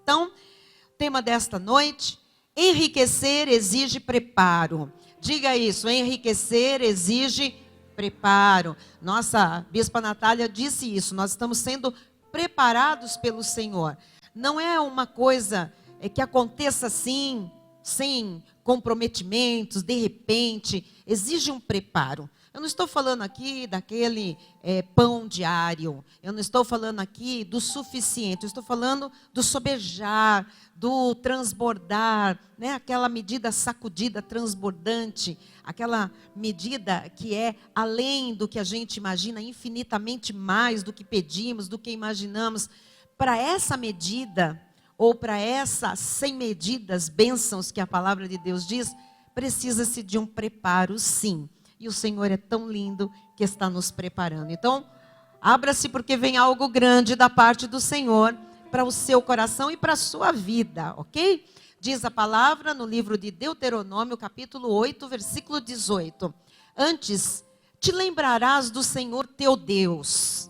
Então, tema desta noite: enriquecer exige preparo. Diga isso, enriquecer exige preparo. Nossa Bispa Natália disse isso, nós estamos sendo preparados pelo Senhor. Não é uma coisa que aconteça assim, sem comprometimentos, de repente, exige um preparo. Eu não estou falando aqui daquele pão diário, eu não estou falando aqui do suficiente, eu estou falando do sobejar, do transbordar, né? Aquela medida sacudida, transbordante, aquela medida que é além do que a gente imagina, infinitamente mais do que pedimos, do que imaginamos. Para essa medida, ou para essas 100 medidas, bênçãos que a palavra de Deus diz, precisa-se de um preparo, sim. E o Senhor é tão lindo que está nos preparando. Então, abra-se porque vem algo grande da parte do Senhor para o seu coração e para a sua vida, ok? Diz a palavra no livro de Deuteronômio, capítulo 8, versículo 18. Antes, te lembrarás do Senhor teu Deus,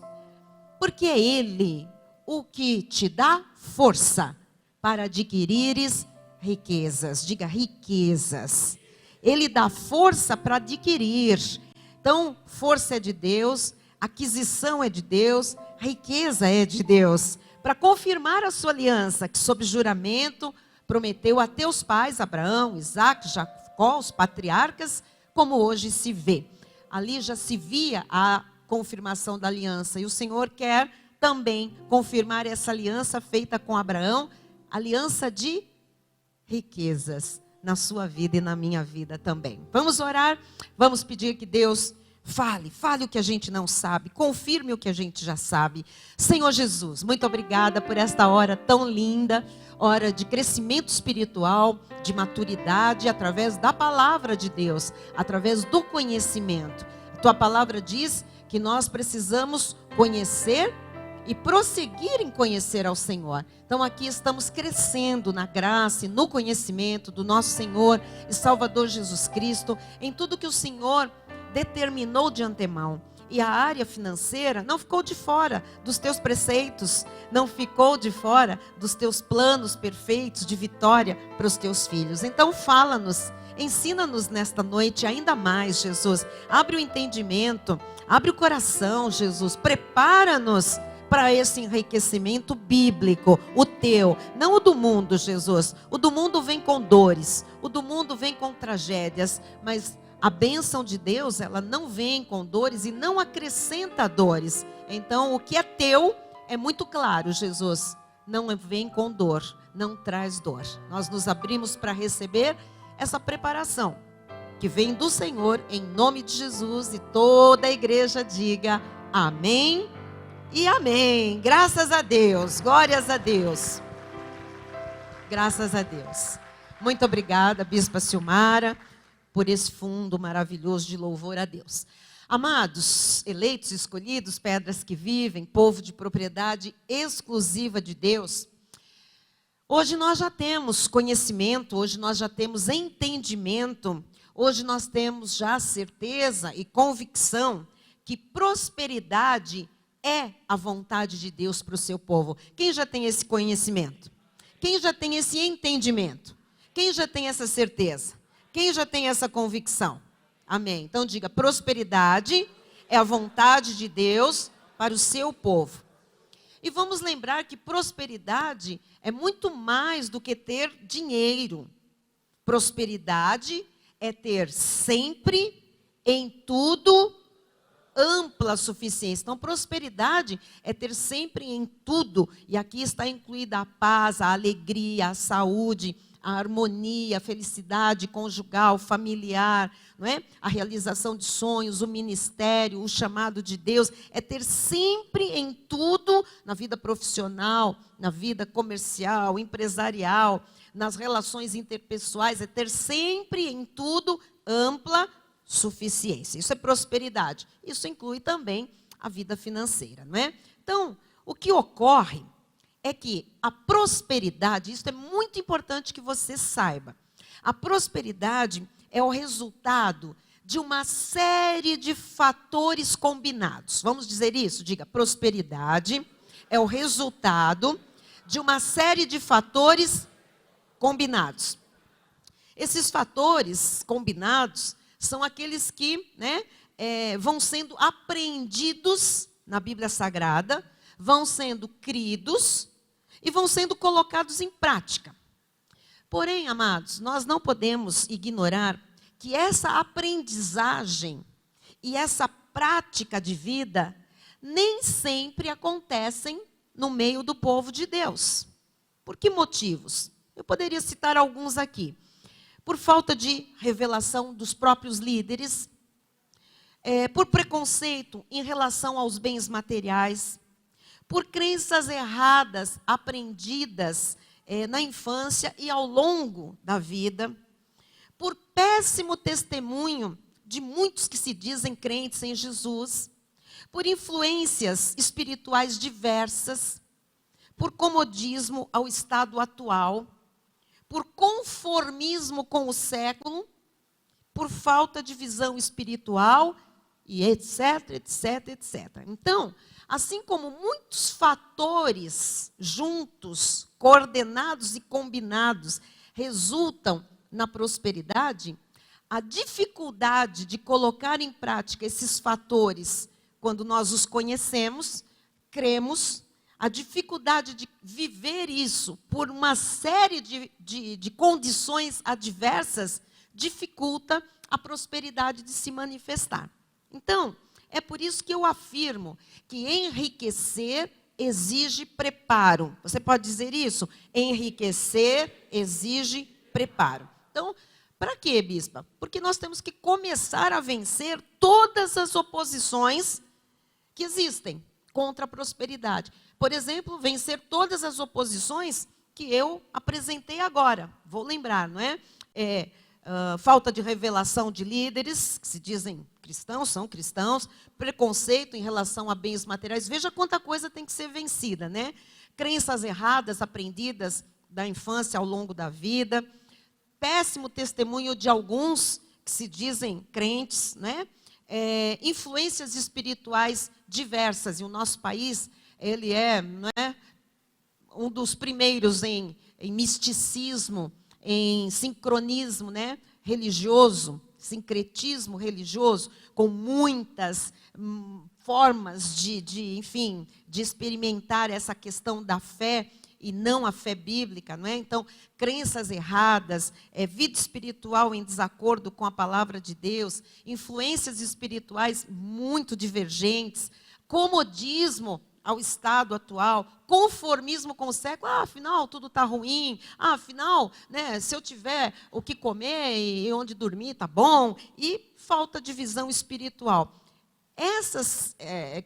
porque é Ele o que te dá força para adquirires riquezas. Diga riquezas. Ele dá força para adquirir. Então, força é de Deus, aquisição é de Deus, riqueza é de Deus. Para confirmar a sua aliança, que sob juramento prometeu a teus pais, Abraão, Isaque, Jacó, os patriarcas, como hoje se vê. Ali já se via a confirmação da aliança. E o Senhor quer também confirmar essa aliança feita com Abraão, aliança de riquezas na sua vida e na minha vida também. Vamos orar, vamos pedir que Deus fale o que a gente não sabe, confirme o que a gente já sabe. Senhor Jesus, muito obrigada por esta hora tão linda, hora de crescimento espiritual, de maturidade, através da palavra de Deus, através do conhecimento. Tua palavra diz que nós precisamos conhecer e prosseguir em conhecer ao Senhor. Então aqui estamos crescendo na graça e no conhecimento do nosso Senhor e Salvador Jesus Cristo, em tudo que o Senhor determinou de antemão. E a área financeira não ficou de fora dos teus preceitos, não ficou de fora dos teus planos perfeitos de vitória para os teus filhos. Então fala-nos, ensina-nos nesta noite ainda mais, Jesus. Abre o entendimento, abre o coração, Jesus. Prepara-nos para esse enriquecimento bíblico, o teu, não o do mundo, Jesus. O do mundo vem com dores, o do mundo vem com tragédias, mas a bênção de Deus, ela não vem com dores e não acrescenta dores. Então, o que é teu é muito claro, Jesus. Não vem com dor, não traz dor. Nós nos abrimos para receber essa preparação que vem do Senhor, em nome de Jesus. E toda a igreja diga amém e amém. Graças a Deus, glórias a Deus. Graças a Deus. Muito obrigada, Bispa Silmara, por esse fundo maravilhoso de louvor a Deus. Amados, eleitos, escolhidos, pedras que vivem, povo de propriedade exclusiva de Deus, hoje nós já temos conhecimento, hoje nós já temos entendimento, hoje nós temos já certeza e convicção que prosperidade é a vontade de Deus para o seu povo. Quem já tem esse conhecimento? Quem já tem esse entendimento? Quem já tem essa certeza? Quem já tem essa convicção? Amém. Então diga, prosperidade é a vontade de Deus para o seu povo. E vamos lembrar que prosperidade é muito mais do que ter dinheiro. Prosperidade é ter sempre, em tudo, ampla suficiência. Então, prosperidade é ter sempre em tudo. E aqui está incluída a paz, a alegria, a saúde, a harmonia, a felicidade conjugal, familiar, não é? A realização de sonhos, o ministério, o chamado de Deus. É ter sempre em tudo, na vida profissional, na vida comercial, empresarial, nas relações interpessoais, é ter sempre em tudo ampla suficiência. Isso é prosperidade. Isso inclui também a vida financeira, não é? Então, o que ocorre é que a prosperidade, isso é muito importante que você saiba. A prosperidade é o resultado de uma série de fatores combinados. Vamos dizer isso? Diga, prosperidade é o resultado de uma série de fatores combinados. Esses fatores combinados são aqueles que, né, vão sendo apreendidos na Bíblia Sagrada, vão sendo cridos e vão sendo colocados em prática. Porém, amados, nós não podemos ignorar que essa aprendizagem e essa prática de vida nem sempre acontecem no meio do povo de Deus. Por que motivos? Eu poderia citar alguns aqui. Por falta de revelação dos próprios líderes, por preconceito em relação aos bens materiais, por crenças erradas aprendidas na infância e ao longo da vida, por péssimo testemunho de muitos que se dizem crentes em Jesus, por influências espirituais diversas, por comodismo ao estado atual, por conformismo com o século, por falta de visão espiritual, e etc, etc, etc. Então, assim como muitos fatores juntos, coordenados e combinados, resultam na prosperidade, a dificuldade de colocar em prática esses fatores, quando nós os conhecemos, cremos, a dificuldade de viver isso por uma série de condições adversas, dificulta a prosperidade de se manifestar. Então, é por isso que eu afirmo que enriquecer exige preparo. Você pode dizer isso? Enriquecer exige preparo. Então, para quê, bispa? Porque nós temos que começar a vencer todas as oposições que existem contra a prosperidade. Por exemplo, vencer todas as oposições que eu apresentei agora. Vou lembrar, não é? Falta de revelação de líderes, que se dizem cristãos, são cristãos, preconceito em relação a bens materiais. Veja quanta coisa tem que ser vencida, né? Crenças erradas aprendidas da infância ao longo da vida, péssimo testemunho de alguns que se dizem crentes, né? Influências espirituais diversas. E o nosso país, ele não é, um dos primeiros em misticismo, em sincronismo, né, religioso, sincretismo religioso, com muitas formas enfim, de experimentar essa questão da fé e não a fé bíblica, não é? Então, crenças erradas, vida espiritual em desacordo com a palavra de Deus, influências espirituais muito divergentes, comodismo ao estado atual, conformismo com o século, afinal tudo está ruim, afinal, né, se eu tiver o que comer e onde dormir, está bom, e falta de visão espiritual. Essas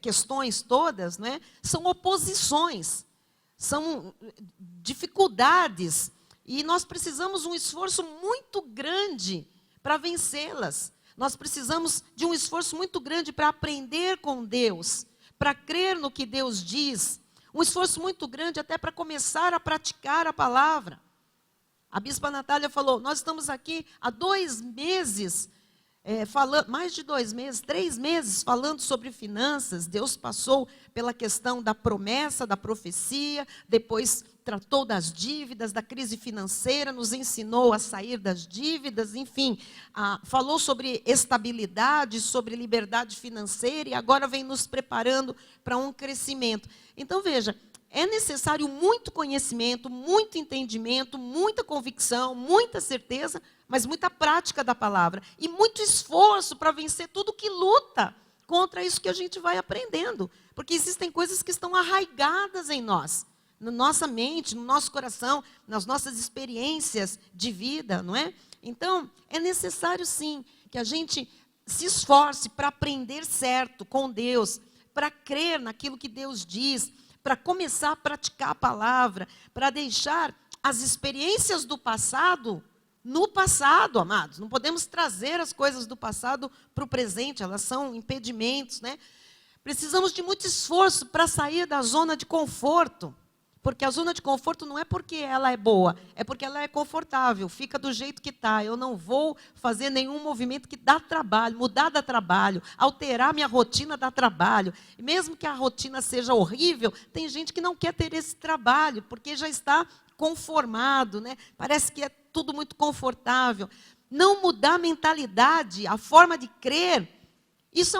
questões todas, né, são oposições, são dificuldades, e nós precisamos um esforço muito grande para vencê-las. Nós precisamos de um esforço muito grande para aprender com Deus, para crer no que Deus diz, um esforço muito grande até para começar a praticar a palavra. A bispa Natália falou, nós estamos aqui há 2 meses, mais de 2 meses, 3 meses falando sobre finanças. Deus passou pela questão da promessa, da profecia, depois tratou das dívidas, da crise financeira, nos ensinou a sair das dívidas, enfim, falou sobre estabilidade, sobre liberdade financeira e agora vem nos preparando para um crescimento. Então, veja, é necessário muito conhecimento, muito entendimento, muita convicção, muita certeza, mas muita prática da palavra e muito esforço para vencer tudo que luta contra isso que a gente vai aprendendo, porque existem coisas que estão arraigadas em nós, na nossa mente, no nosso coração, nas nossas experiências de vida, não é? Então, é necessário sim que a gente se esforce para aprender certo com Deus, para crer naquilo que Deus diz, para começar a praticar a palavra, para deixar as experiências do passado no passado, amados. Não podemos trazer as coisas do passado para o presente, elas são impedimentos, né? Precisamos de muito esforço para sair da zona de conforto, Porque a zona de conforto não é porque ela é boa, é porque ela é confortável, fica do jeito que está. Eu não vou fazer nenhum movimento que dá trabalho, mudar dá trabalho, alterar minha rotina dá trabalho. E mesmo que a rotina seja horrível, tem gente que não quer ter esse trabalho, porque já está conformado, né? Parece que é tudo muito confortável. Não mudar a mentalidade, a forma de crer, isso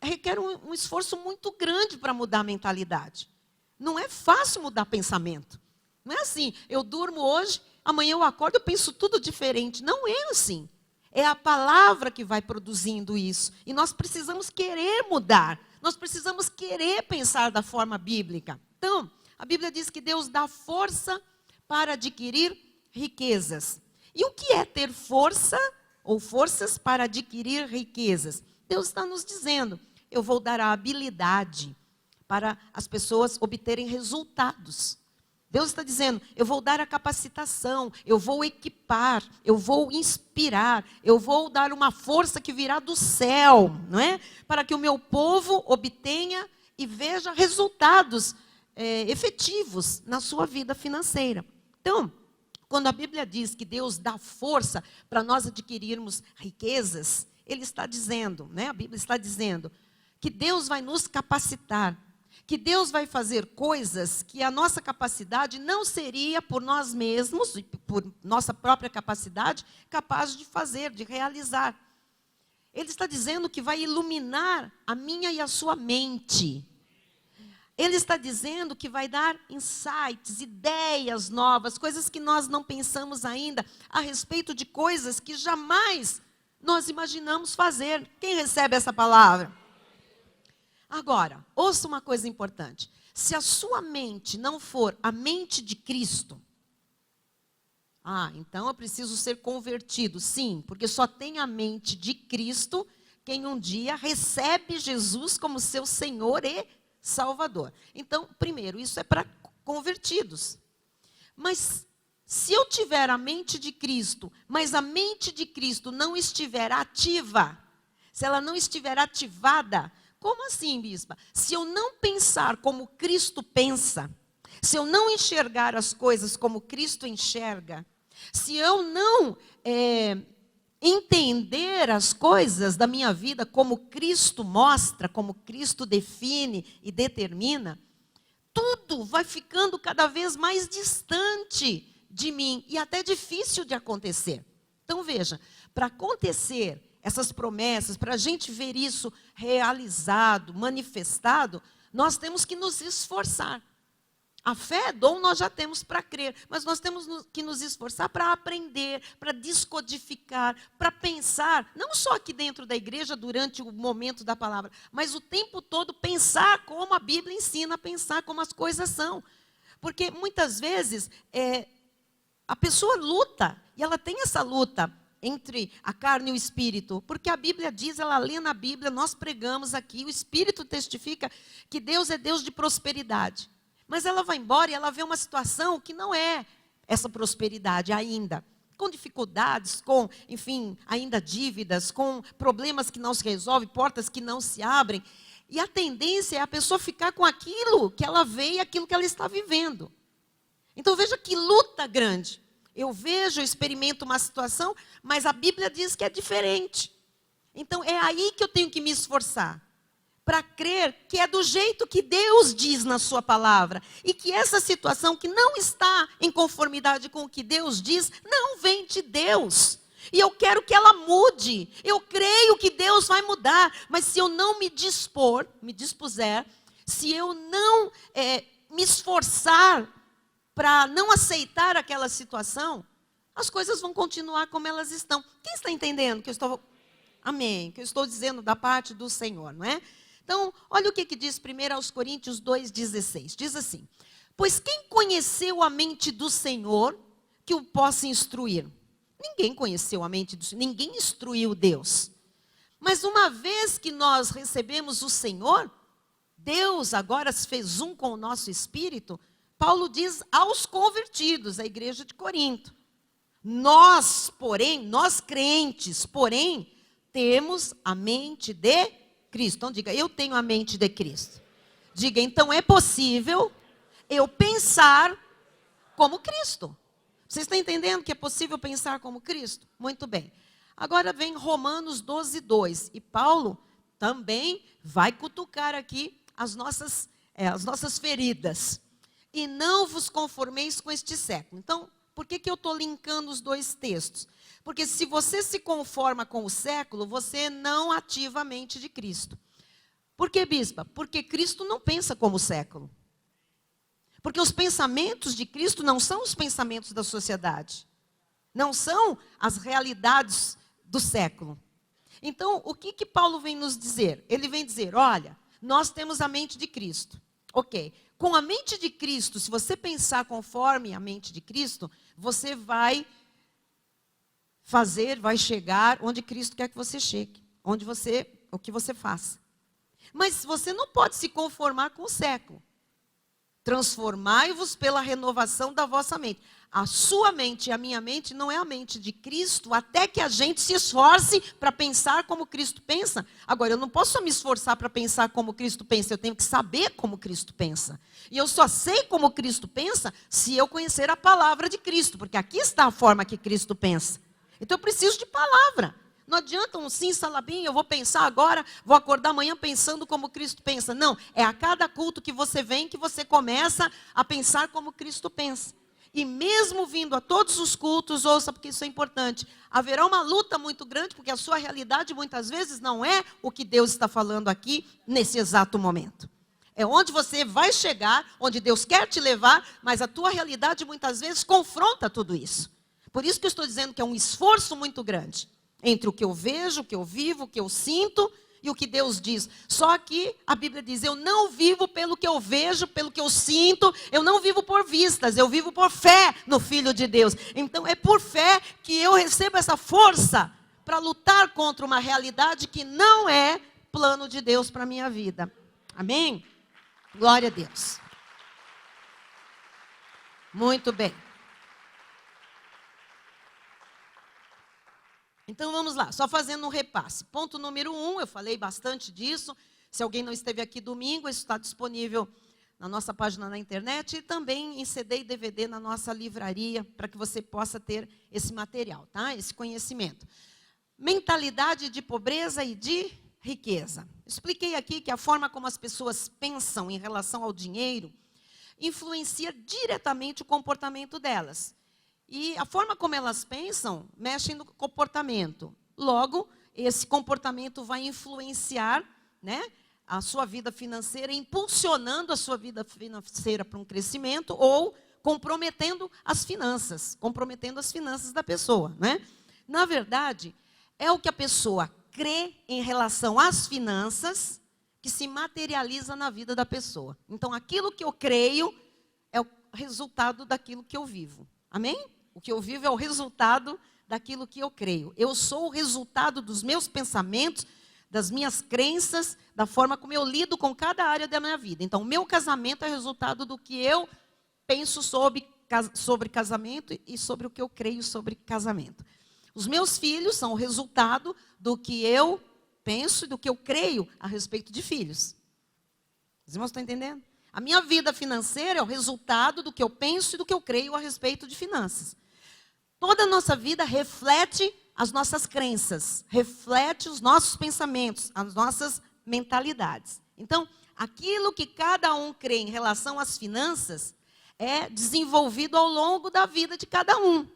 requer um esforço muito grande para mudar a mentalidade. Não é fácil mudar pensamento. Não é assim, eu durmo hoje, amanhã eu acordo, eu penso tudo diferente. Não é assim. É a palavra que vai produzindo isso. E nós precisamos querer mudar. Nós precisamos querer pensar da forma bíblica. Então, a Bíblia diz que Deus dá força para adquirir riquezas. E o que é ter força ou forças para adquirir riquezas? Deus está nos dizendo, eu vou dar a habilidade para as pessoas obterem resultados. Deus está dizendo, eu vou dar a capacitação, eu vou equipar, eu vou inspirar, eu vou dar uma força que virá do céu, não é? Para que o meu povo obtenha e veja resultados efetivos na sua vida financeira. Então, quando a Bíblia diz que Deus dá força para nós adquirirmos riquezas, Ele está dizendo, né? A Bíblia está dizendo que Deus vai nos capacitar, que Deus vai fazer coisas que a nossa capacidade não seria por nós mesmos, por nossa própria capacidade, capaz de fazer, de realizar. Ele está dizendo que vai iluminar a minha e a sua mente. Ele está dizendo que vai dar insights, ideias novas, coisas que nós não pensamos ainda, a respeito de coisas que jamais nós imaginamos fazer. Quem recebe essa palavra? Agora, ouça uma coisa importante. Se a sua mente não for a mente de Cristo, então eu preciso ser convertido. Sim, porque só tem a mente de Cristo quem um dia recebe Jesus como seu Senhor e Salvador. Então, primeiro, isso é para convertidos. Mas se eu tiver a mente de Cristo, mas a mente de Cristo não estiver ativa, se ela não estiver ativada, como assim, bispa? Se eu não pensar como Cristo pensa, se eu não enxergar as coisas como Cristo enxerga, se eu não entender as coisas da minha vida como Cristo mostra, como Cristo define e determina, tudo vai ficando cada vez mais distante de mim e até difícil de acontecer. Então veja, para acontecer essas promessas, para a gente ver isso realizado, manifestado, nós temos que nos esforçar. A fé é dom, nós já temos para crer, mas nós temos que nos esforçar para aprender, para descodificar, para pensar, não só aqui dentro da igreja, durante o momento da palavra, mas o tempo todo pensar como a Bíblia ensina a pensar, como as coisas são. Porque muitas vezes a pessoa luta, e ela tem essa luta entre a carne e o espírito, porque a Bíblia diz, ela lê na Bíblia, nós pregamos aqui, o Espírito testifica que Deus é Deus de prosperidade. Mas ela vai embora e ela vê uma situação que não é essa prosperidade ainda. Com dificuldades, com, enfim, ainda dívidas, com problemas que não se resolvem, portas que não se abrem. E a tendência é a pessoa ficar com aquilo que ela vê e aquilo que ela está vivendo. Então veja que luta grande. Eu vejo, eu experimento uma situação, mas a Bíblia diz que é diferente. Então é aí que eu tenho que me esforçar. Para crer que é do jeito que Deus diz na sua palavra. E que essa situação que não está em conformidade com o que Deus diz, não vem de Deus. E eu quero que ela mude. Eu creio que Deus vai mudar. Mas se eu não me dispuser, se eu não me esforçar para não aceitar aquela situação, as coisas vão continuar como elas estão. Quem está entendendo que eu estou... Amém. Que eu estou dizendo da parte do Senhor, não é? Então, olha o que diz 1 Coríntios 2,16. Diz assim, pois quem conheceu a mente do Senhor que o possa instruir? Ninguém conheceu a mente do Senhor, ninguém instruiu Deus. Mas uma vez que nós recebemos o Senhor, Deus agora se fez um com o nosso espírito. Paulo diz aos convertidos, a igreja de Corinto. Nós, porém, nós crentes, porém, temos a mente de Cristo. Então diga, eu tenho a mente de Cristo. Diga, então é possível eu pensar como Cristo. Vocês estão entendendo que é possível pensar como Cristo? Muito bem. Agora vem Romanos 12, 2. E Paulo também vai cutucar aqui as nossas feridas. E não vos conformeis com este século. Então, por que eu estou linkando os dois textos? Porque se você se conforma com o século, você não ativa a mente de Cristo. Por que, bispa? Porque Cristo não pensa como o século. Porque os pensamentos de Cristo não são os pensamentos da sociedade. Não são as realidades do século. Então, o que Paulo vem nos dizer? Ele vem dizer, olha, nós temos a mente de Cristo. Ok, com a mente de Cristo, se você pensar conforme a mente de Cristo, você vai chegar onde Cristo quer que você chegue. O que você faça. Mas você não pode se conformar com o século. Transformai-vos pela renovação da vossa mente. A sua mente e a minha mente não é a mente de Cristo, até que a gente se esforce para pensar como Cristo pensa. Agora, eu não posso só me esforçar para pensar como Cristo pensa, eu tenho que saber como Cristo pensa. E eu só sei como Cristo pensa se eu conhecer a palavra de Cristo, porque aqui está a forma que Cristo pensa. Então, eu preciso de palavra. Não adianta um sim, salabim, eu vou pensar agora, vou acordar amanhã pensando como Cristo pensa. Não, é a cada culto que você vem que você começa a pensar como Cristo pensa. E mesmo vindo a todos os cultos, ouça, porque isso é importante, haverá uma luta muito grande, porque a sua realidade muitas vezes não é o que Deus está falando aqui nesse exato momento. É onde você vai chegar, onde Deus quer te levar, mas a tua realidade muitas vezes confronta tudo isso. Por isso que eu estou dizendo que é um esforço muito grande. Entre o que eu vejo, o que eu vivo, o que eu sinto e o que Deus diz. Só que a Bíblia diz, eu não vivo pelo que eu vejo, pelo que eu sinto, eu não vivo por vistas, eu vivo por fé no Filho de Deus. Então é por fé que eu recebo essa força para lutar contra uma realidade que não é plano de Deus para a minha vida. Amém? Glória a Deus. Muito bem. Então, vamos lá, só fazendo um repasse. Ponto número 1, eu falei bastante disso. Se alguém não esteve aqui domingo, isso está disponível na nossa página na internet e também em CD e DVD na nossa livraria, para que você possa ter esse material, tá? Esse conhecimento. Mentalidade de pobreza e de riqueza. Expliquei aqui que a forma como as pessoas pensam em relação ao dinheiro influencia diretamente o comportamento delas. E a forma como elas pensam mexe no comportamento. Logo, esse comportamento vai influenciar, né, a sua vida financeira, impulsionando a sua vida financeira para um crescimento ou comprometendo as finanças da pessoa, né? Na verdade, é o que a pessoa crê em relação às finanças que se materializa na vida da pessoa. Então, aquilo que eu creio é o resultado daquilo que eu vivo. Amém? O que eu vivo é o resultado daquilo que eu creio. Eu sou o resultado dos meus pensamentos, das minhas crenças, da forma como eu lido com cada área da minha vida. Então, o meu casamento é resultado do que eu penso sobre casamento e sobre o que eu creio sobre casamento. Os meus filhos são o resultado do que eu penso e do que eu creio a respeito de filhos. Os irmãos estão entendendo? A minha vida financeira é o resultado do que eu penso e do que eu creio a respeito de finanças. Toda a nossa vida reflete as nossas crenças, reflete os nossos pensamentos, as nossas mentalidades. Então, aquilo que cada um crê em relação às finanças é desenvolvido ao longo da vida de cada um.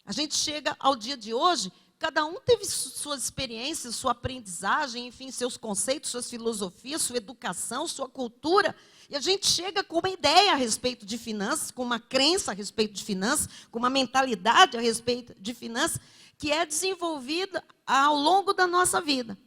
A gente chega ao dia de hoje, cada um teve suas experiências, sua aprendizagem, enfim, seus conceitos, suas filosofias, sua educação, sua cultura. E a gente chega com uma ideia a respeito de finanças, com uma crença a respeito de finanças, com uma mentalidade a respeito de finanças, que é desenvolvida ao longo da nossa vida.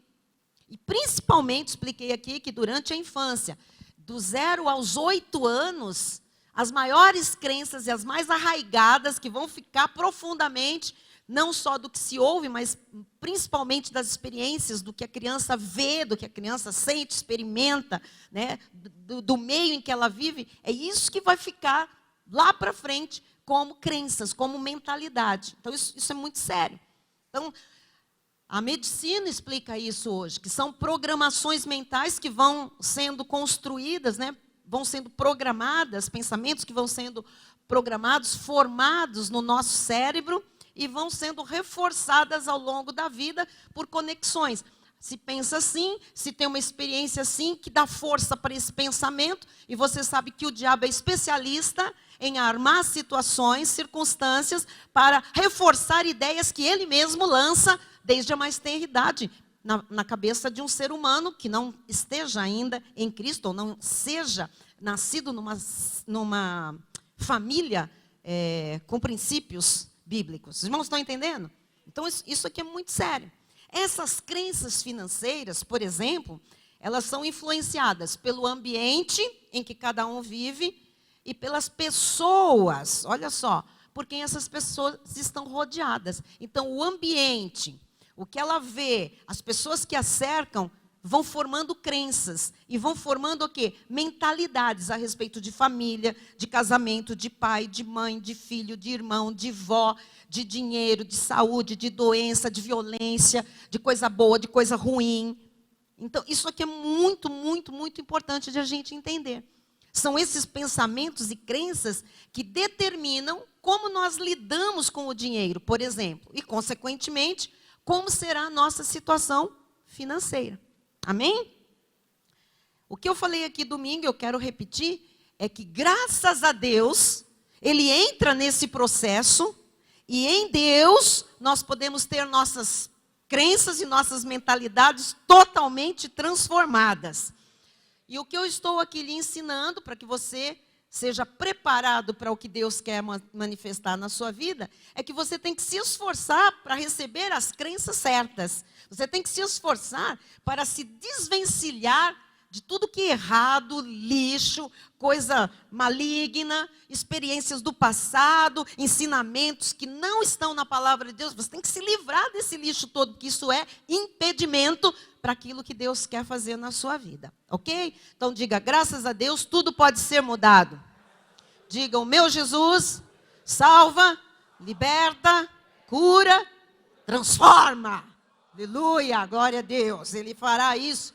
E principalmente, expliquei aqui que durante a infância, do 0 aos 8 anos, as maiores crenças e as mais arraigadas, que vão ficar profundamente, não só do que se ouve, mas principalmente das experiências, do que a criança vê, do que a criança sente, experimenta, né, do meio em que ela vive, é isso que vai ficar lá para frente como crenças, como mentalidade. Então, isso é muito sério. Então, a medicina explica isso hoje, que são programações mentais que vão sendo construídas, né, vão sendo programadas, pensamentos que vão sendo programados, formados no nosso cérebro e vão sendo reforçadas ao longo da vida por conexões. Se pensa assim, se tem uma experiência assim, que dá força para esse pensamento, e você sabe que o diabo é especialista em armar situações, circunstâncias, para reforçar ideias que ele mesmo lança desde a mais tenra idade, na cabeça de um ser humano que não esteja ainda em Cristo, ou não seja nascido numa família com princípios bíblicos. Os irmãos estão entendendo? Então isso aqui é muito sério. Essas crenças financeiras, por exemplo, elas são influenciadas pelo ambiente em que cada um vive e pelas pessoas, olha só, por quem essas pessoas estão rodeadas. Então, o ambiente, o que ela vê, as pessoas que a cercam, vão formando crenças e vão formando o quê? Mentalidades a respeito de família, de casamento, de pai, de mãe, de filho, de irmão, de vó, de dinheiro, de saúde, de doença, de violência, de coisa boa, de coisa ruim. Então, isso aqui é muito, muito, muito importante de a gente entender. São esses pensamentos e crenças que determinam como nós lidamos com o dinheiro, por exemplo, e, consequentemente, como será a nossa situação financeira. Amém? O que eu falei aqui domingo, eu quero repetir, é que graças a Deus, Ele entra nesse processo e em Deus nós podemos ter nossas crenças e nossas mentalidades totalmente transformadas. E o que eu estou aqui lhe ensinando, para que você seja preparado para o que Deus quer manifestar na sua vida, é que você tem que se esforçar para receber as crenças certas. Você tem que se esforçar para se desvencilhar de tudo que é errado, lixo, coisa maligna, experiências do passado, ensinamentos que não estão na palavra de Deus. Você tem que se livrar desse lixo todo, porque isso é impedimento para aquilo que Deus quer fazer na sua vida, ok? Então diga, graças a Deus, tudo pode ser mudado. Diga, o meu Jesus salva, liberta, cura, transforma. Aleluia, glória a Deus. Ele fará isso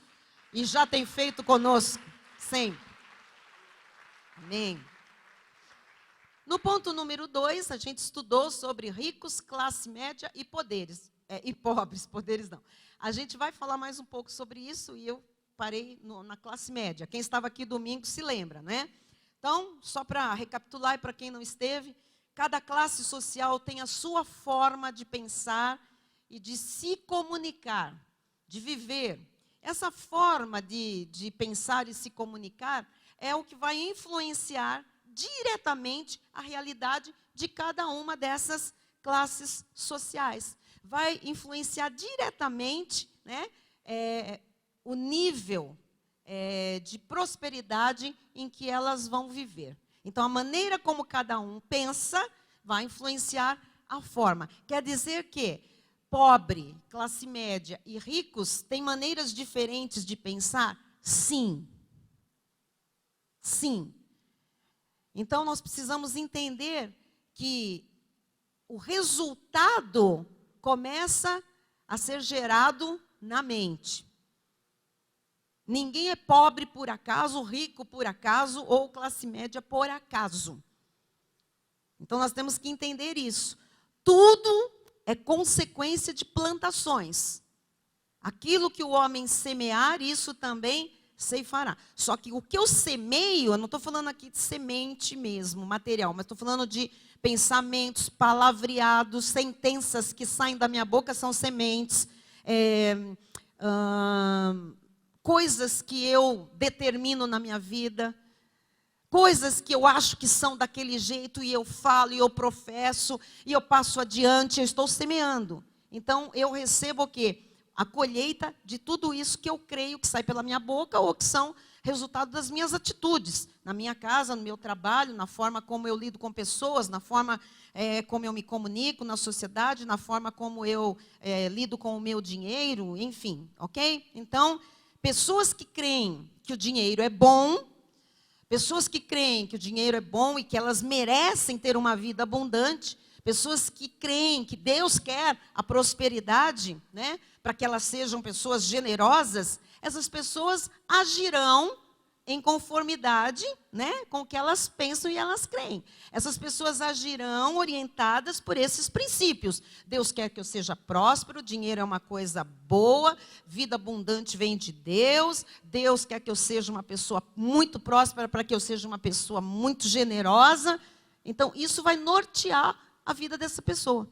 e já tem feito conosco sempre. Amém. No ponto número 2, a gente estudou sobre ricos, classe média e poderes. E pobres, poderes não. A gente vai falar mais um pouco sobre isso e eu parei na classe média. Quem estava aqui domingo se lembra, né? Então, só para recapitular e para quem não esteve, cada classe social tem a sua forma de pensar e de se comunicar, de viver. Essa forma de pensar e se comunicar é o que vai influenciar diretamente a realidade de cada uma dessas classes sociais. Vai influenciar diretamente, né, o nível de prosperidade em que elas vão viver. Então, a maneira como cada um pensa vai influenciar a forma. Quer dizer que pobre, classe média e ricos têm maneiras diferentes de pensar? Sim. Sim. Então, nós precisamos entender que o resultado começa a ser gerado na mente. Ninguém é pobre por acaso, rico por acaso, ou classe média por acaso. Então, nós temos que entender isso. Tudo é consequência de plantações. Aquilo que o homem semear, isso também ceifará. Só que o que eu semeio, eu não estou falando aqui de semente mesmo, material, mas estou falando de pensamentos, palavreados, sentenças que saem da minha boca são sementes, coisas que eu determino na minha vida, coisas que eu acho que são daquele jeito e eu falo e eu professo e eu passo adiante, eu estou semeando. Então eu recebo o quê? A colheita de tudo isso que eu creio que sai pela minha boca ou que são resultado das minhas atitudes, na minha casa, no meu trabalho, na forma como eu lido com pessoas, na forma como eu me comunico na sociedade, na forma como eu lido com o meu dinheiro, enfim, ok? Então, pessoas que creem que o dinheiro é bom, pessoas que creem que o dinheiro é bom e que elas merecem ter uma vida abundante, pessoas que creem que Deus quer a prosperidade, né, para que elas sejam pessoas generosas, essas pessoas agirão em conformidade, né, com o que elas pensam e elas creem. Essas pessoas agirão orientadas por esses princípios. Deus quer que eu seja próspero, dinheiro é uma coisa boa, vida abundante vem de Deus, Deus quer que eu seja uma pessoa muito próspera para que eu seja uma pessoa muito generosa. Então, isso vai nortear a vida dessa pessoa.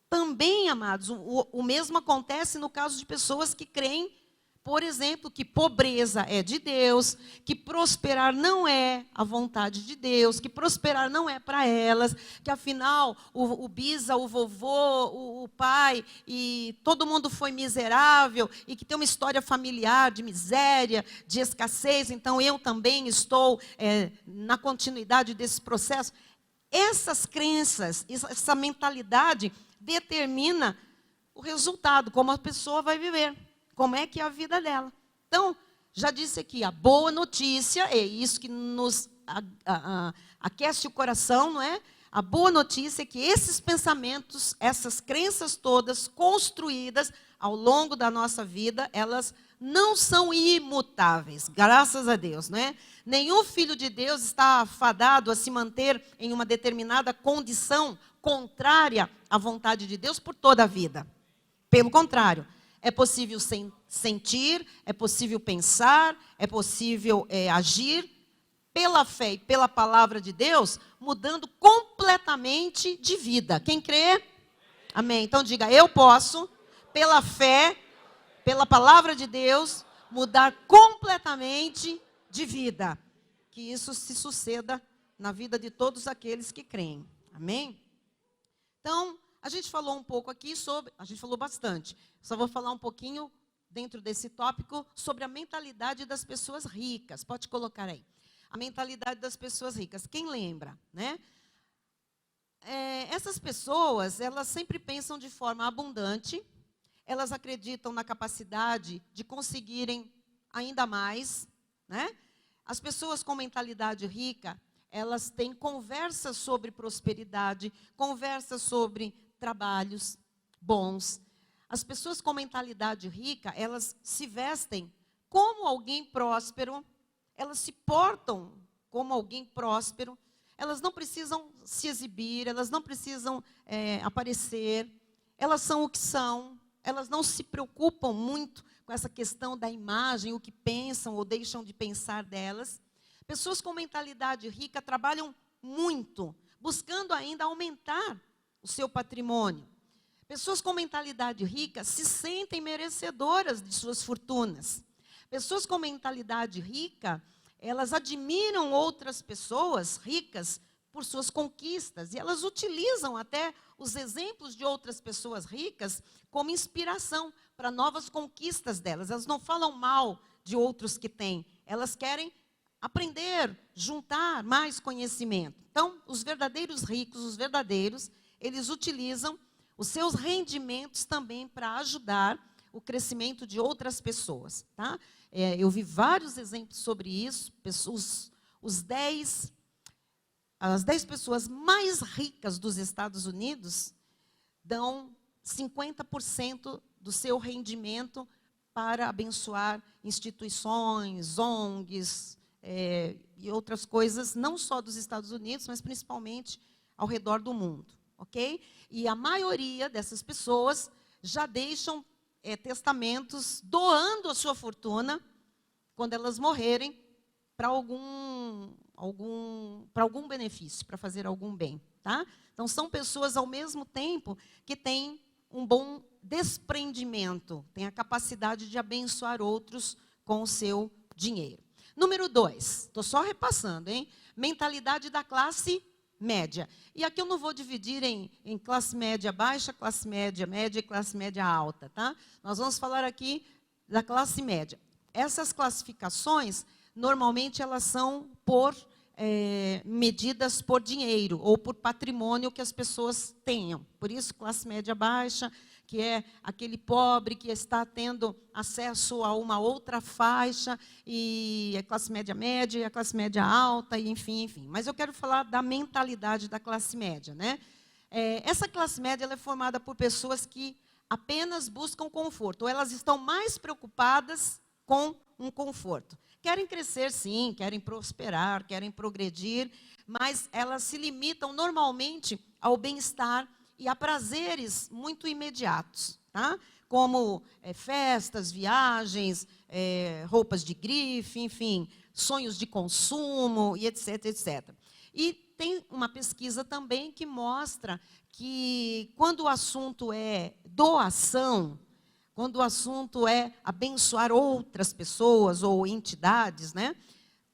Também, amados, o mesmo acontece no caso de pessoas que creem, por exemplo, que pobreza é de Deus, que prosperar não é a vontade de Deus, que prosperar não é para elas, que afinal o bisa, o vovô, o pai, e todo mundo foi miserável, e que tem uma história familiar de miséria, de escassez, então eu também estou na continuidade desse processo. Essas crenças, essa mentalidade determina o resultado, como a pessoa vai viver. Como é que é a vida dela. Então, já disse aqui, a boa notícia, é isso que nos aquece o coração, não é? A boa notícia é que esses pensamentos, essas crenças todas construídas ao longo da nossa vida, elas não são imutáveis, graças a Deus, não é? Nenhum filho de Deus está fadado a se manter em uma determinada condição contrária à vontade de Deus por toda a vida. Pelo contrário, é possível sentir, é possível pensar, é possível agir pela fé e pela palavra de Deus, mudando completamente de vida. Quem crê? Amém. Então diga, eu posso, pela fé, pela palavra de Deus, mudar completamente de vida. Que isso se suceda na vida de todos aqueles que creem. Amém? Então, a gente falou um pouco aqui sobre, a gente falou bastante, só vou falar um pouquinho dentro desse tópico sobre a mentalidade das pessoas ricas. Pode colocar aí. A mentalidade das pessoas ricas. Quem lembra, né? Essas pessoas, elas sempre pensam de forma abundante, elas acreditam na capacidade de conseguirem ainda mais, né? As pessoas com mentalidade rica, elas têm conversas sobre prosperidade, conversas sobre trabalhos bons. As pessoas com mentalidade rica, elas se vestem como alguém próspero, elas se portam como alguém próspero, elas não precisam se exibir, elas não precisam aparecer, elas são o que são, elas não se preocupam muito com essa questão da imagem, o que pensam ou deixam de pensar delas. Pessoas com mentalidade rica trabalham muito, buscando ainda aumentar o seu patrimônio. Pessoas com mentalidade rica se sentem merecedoras de suas fortunas. Pessoas com mentalidade rica, elas admiram outras pessoas ricas por suas conquistas. E elas utilizam até os exemplos de outras pessoas ricas como inspiração para novas conquistas delas. Elas não falam mal de outros que têm. Elas querem aprender, juntar mais conhecimento. Então, os verdadeiros ricos, os verdadeiros, eles utilizam os seus rendimentos também para ajudar o crescimento de outras pessoas. Tá? Eu vi vários exemplos sobre isso. As 10 pessoas mais ricas dos Estados Unidos dão 50% do seu rendimento para abençoar instituições, ONGs e outras coisas, não só dos Estados Unidos, mas principalmente ao redor do mundo. Ok? E a maioria dessas pessoas já deixam testamentos doando a sua fortuna quando elas morrerem para algum benefício, para fazer algum bem. Tá? Então, são pessoas, ao mesmo tempo, que têm um bom desprendimento, têm a capacidade de abençoar outros com o seu dinheiro. Número 2, estou só repassando, hein? Mentalidade da classe média. E aqui eu não vou dividir em classe média baixa, classe média média e classe média alta, tá? Nós vamos falar aqui da classe média. Essas classificações, normalmente, elas são medidas por dinheiro ou por patrimônio que as pessoas tenham. Por isso, classe média baixa, que é aquele pobre que está tendo acesso a uma outra faixa, e a classe média média, e a classe média alta, e enfim. Mas eu quero falar da mentalidade da classe média, né? Essa classe média ela é formada por pessoas que apenas buscam conforto, ou elas estão mais preocupadas com um conforto. querem crescer sim, querem prosperar, querem progredir, mas elas se limitam normalmente ao bem-estar e a prazeres muito imediatos, tá? Como festas, viagens, roupas de grife, enfim, sonhos de consumo e etc, etc. E tem uma pesquisa também que mostra que quando o assunto é doação, quando o assunto é abençoar outras pessoas ou entidades, né?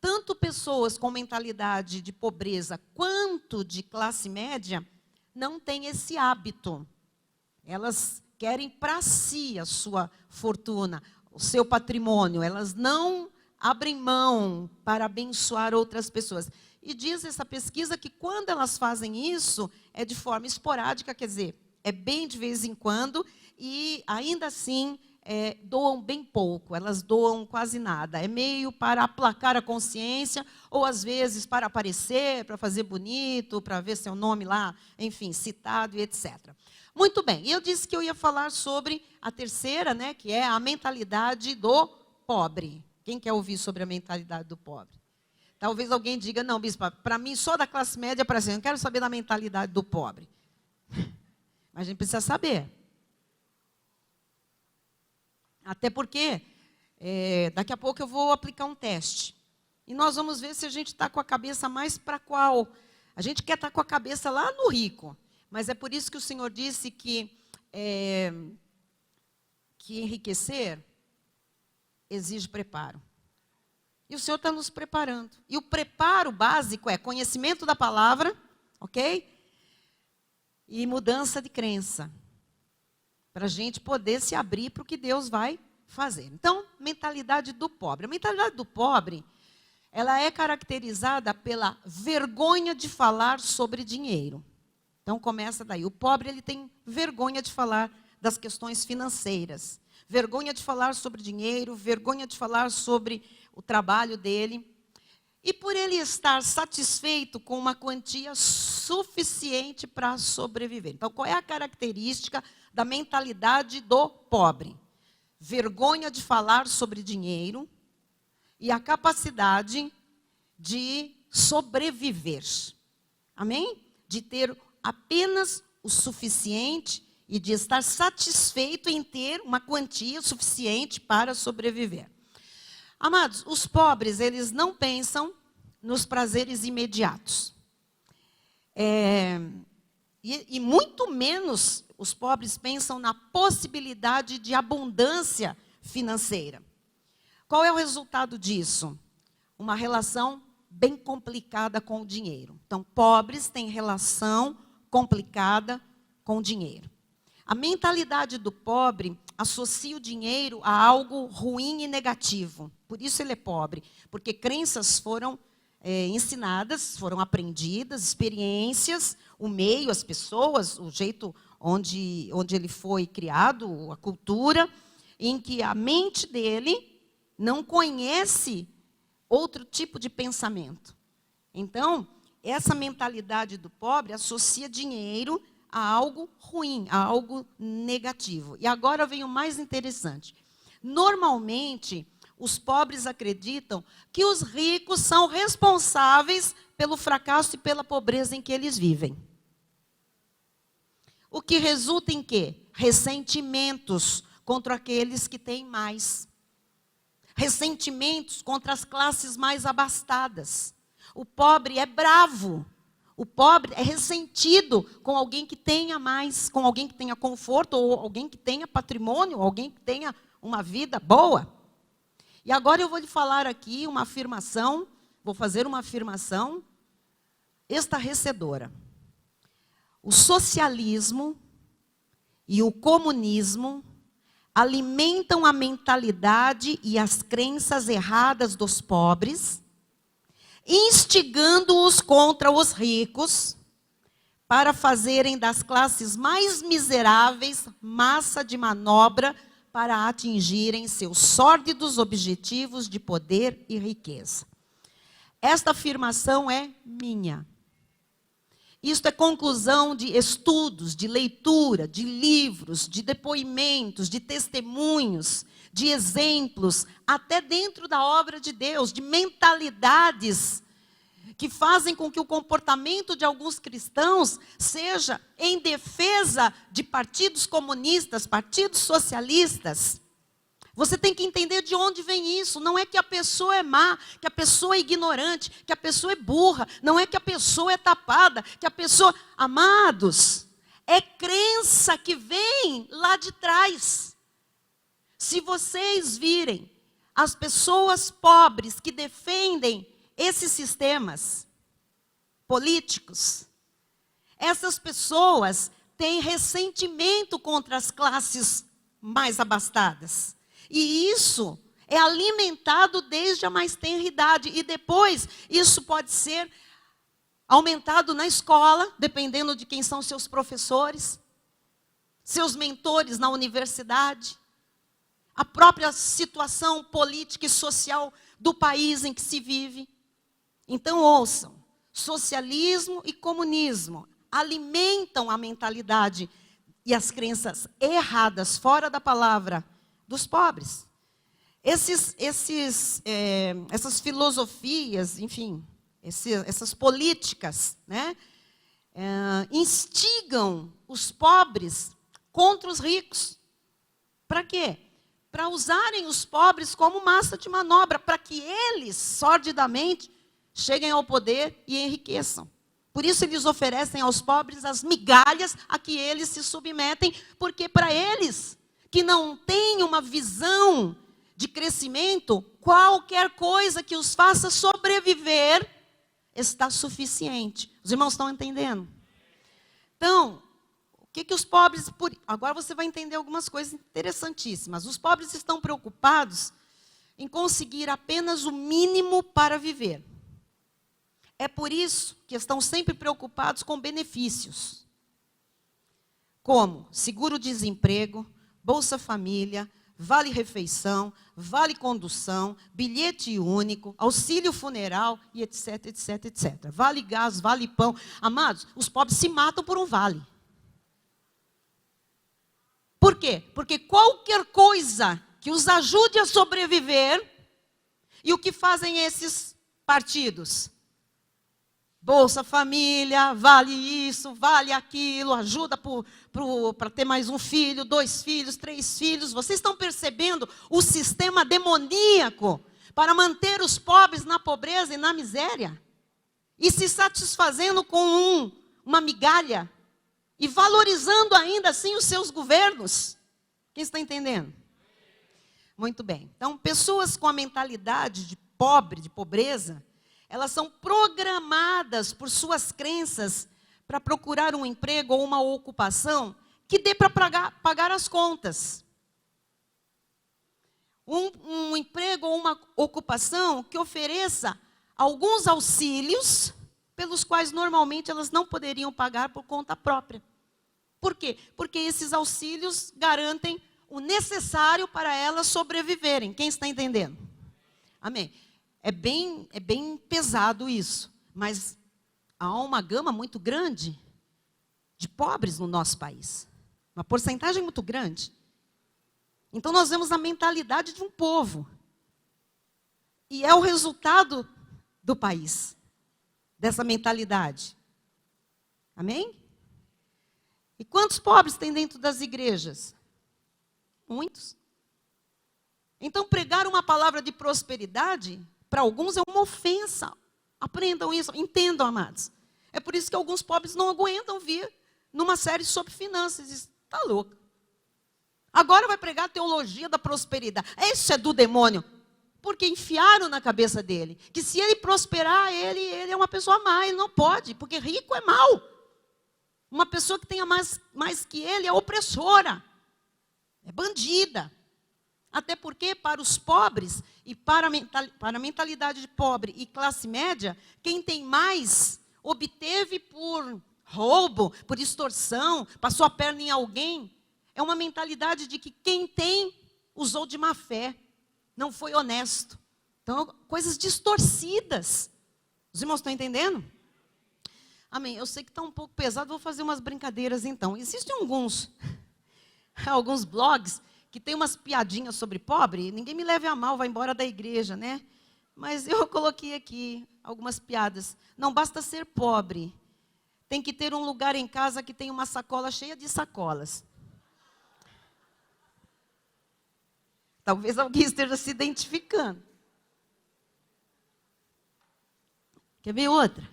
Tanto pessoas com mentalidade de pobreza quanto de classe média não têm esse hábito. Elas querem para si a sua fortuna, o seu patrimônio. Elas não abrem mão para abençoar outras pessoas. E diz essa pesquisa que quando elas fazem isso, é de forma esporádica, quer dizer, é bem de vez em quando, e ainda assim doam bem pouco, elas doam quase nada. É meio para aplacar a consciência, ou às vezes para aparecer, para fazer bonito, para ver seu nome lá, enfim, citado e etc. Muito bem, eu disse que eu ia falar sobre a terceira, né, que é a mentalidade do pobre. Quem quer ouvir sobre a mentalidade do pobre? Talvez alguém diga, não, bispo, para mim, só da classe média para cima, eu não quero saber da mentalidade do pobre. Mas a gente precisa saber. Até porque, daqui a pouco eu vou aplicar um teste. E nós vamos ver se a gente está com a cabeça mais para qual. A gente quer estar com a cabeça lá no rico. Mas é por isso que o Senhor disse que enriquecer exige preparo. E o Senhor está nos preparando. E o preparo básico é conhecimento da palavra, ok? E mudança de crença. Para a gente poder se abrir para o que Deus vai fazer. Então, mentalidade do pobre. A mentalidade do pobre, ela é caracterizada pela vergonha de falar sobre dinheiro. Então, começa daí. O pobre, ele tem vergonha de falar das questões financeiras. Vergonha de falar sobre dinheiro, vergonha de falar sobre o trabalho dele. E por ele estar satisfeito com uma quantia suficiente para sobreviver. Então, qual é a característica da mentalidade do pobre? Vergonha de falar sobre dinheiro e a capacidade de sobreviver. Amém? De ter apenas o suficiente e de estar satisfeito em ter uma quantia suficiente para sobreviver. Amados, os pobres, eles não pensam nos prazeres imediatos. E muito menos os pobres pensam na possibilidade de abundância financeira. Qual é o resultado disso? Uma relação bem complicada com o dinheiro. Então, pobres têm relação complicada com o dinheiro. A mentalidade do pobre associa o dinheiro a algo ruim e negativo. Por isso ele é pobre, porque crenças foram ensinadas, foram aprendidas, experiências, o meio, as pessoas, o jeito onde ele foi criado, a cultura, em que a mente dele não conhece outro tipo de pensamento. Então, essa mentalidade do pobre associa dinheiro a algo ruim, a algo negativo. E agora vem o mais interessante. Normalmente, os pobres acreditam que os ricos são responsáveis pelo fracasso e pela pobreza em que eles vivem. O que resulta em quê? Ressentimentos contra aqueles que têm mais. Ressentimentos contra as classes mais abastadas. O pobre é bravo. O pobre é ressentido com alguém que tenha mais, com alguém que tenha conforto, ou alguém que tenha patrimônio, ou alguém que tenha uma vida boa. E agora eu vou lhe falar aqui uma afirmação, vou fazer uma afirmação estarrecedora. O socialismo e o comunismo alimentam a mentalidade e as crenças erradas dos pobres, instigando-os contra os ricos, para fazerem das classes mais miseráveis massa de manobra para atingirem seus sórdidos objetivos de poder e riqueza. Esta afirmação é minha. Isto é conclusão de estudos, de leitura, de livros, de depoimentos, de testemunhos, de exemplos, até dentro da obra de Deus, de mentalidades que fazem com que o comportamento de alguns cristãos seja em defesa de partidos comunistas, partidos socialistas. Você tem que entender de onde vem isso. Não é que a pessoa é má, que a pessoa é ignorante, que a pessoa é burra. Não é que a pessoa é tapada, que a pessoa... Amados, é crença que vem lá de trás. Se vocês virem as pessoas pobres que defendem esses sistemas políticos, essas pessoas têm ressentimento contra as classes mais abastadas. E isso é alimentado desde a mais tenra idade. E depois, isso pode ser aumentado na escola, dependendo de quem são seus professores, seus mentores na universidade, a própria situação política e social do país em que se vive. Então, ouçam, socialismo e comunismo alimentam a mentalidade e as crenças erradas, fora da palavra, dos pobres. Essas filosofias, enfim, essas políticas, né, instigam os pobres contra os ricos. Para quê? Para usarem os pobres como massa de manobra, para que eles, sordidamente, cheguem ao poder e enriqueçam. Por isso eles oferecem aos pobres as migalhas a que eles se submetem, porque para eles, que não têm uma visão de crescimento, qualquer coisa que os faça sobreviver está suficiente. Os irmãos estão entendendo? Então, o que os pobres... Agora você vai entender algumas coisas interessantíssimas. Os pobres estão preocupados em conseguir apenas o mínimo para viver. É por isso que estão sempre preocupados com benefícios, como seguro-desemprego, Bolsa Família, vale-refeição, vale-condução, bilhete único, auxílio funeral e etc, etc, etc. Vale-gás, vale-pão. Amados, os pobres se matam por um vale. Por quê? Porque qualquer coisa que os ajude a sobreviver, e o que fazem esses partidos? Bolsa Família, vale isso, vale aquilo, ajuda para ter mais um filho, 2 filhos, 3 filhos. Vocês estão percebendo o sistema demoníaco para manter os pobres na pobreza e na miséria? E se satisfazendo com uma migalha e valorizando ainda assim os seus governos. Quem está entendendo? Muito bem. Então, pessoas com a mentalidade de pobre, de pobreza, elas são programadas por suas crenças para procurar um emprego ou uma ocupação que dê para pagar as contas. Um emprego ou uma ocupação que ofereça alguns auxílios pelos quais normalmente elas não poderiam pagar por conta própria. Por quê? Porque esses auxílios garantem o necessário para elas sobreviverem. Quem está entendendo? Amém. É bem pesado isso, mas há uma gama muito grande de pobres no nosso país. Uma porcentagem muito grande. Então nós vemos a mentalidade de um povo. E é o resultado do país, dessa mentalidade. Amém? E quantos pobres tem dentro das igrejas? Muitos. Então pregar uma palavra de prosperidade, para alguns é uma ofensa. Aprendam isso, entendam, amados. É por isso que alguns pobres não aguentam vir numa série sobre finanças. Está louco. Agora vai pregar a teologia da prosperidade. Isso é do demônio. Porque enfiaram na cabeça dele que se ele prosperar, ele é uma pessoa má. Ele não pode, porque rico é mau. Uma pessoa que tenha mais que ele é opressora. É bandida. Até porque, para os pobres, e para a mentalidade de pobre e classe média, quem tem mais, obteve por roubo, por extorsão, passou a perna em alguém. É uma mentalidade de que quem tem, usou de má fé, não foi honesto. Então, coisas distorcidas. Os irmãos estão entendendo? Amém. Eu sei que está um pouco pesado, vou fazer umas brincadeiras então. Existem alguns blogs que tem umas piadinhas sobre pobre. Ninguém me leve a mal, vai embora da igreja, né? Mas eu coloquei aqui algumas piadas. Não basta ser pobre. Tem que ter um lugar em casa que tem uma sacola cheia de sacolas. Talvez alguém esteja se identificando. Quer ver outra?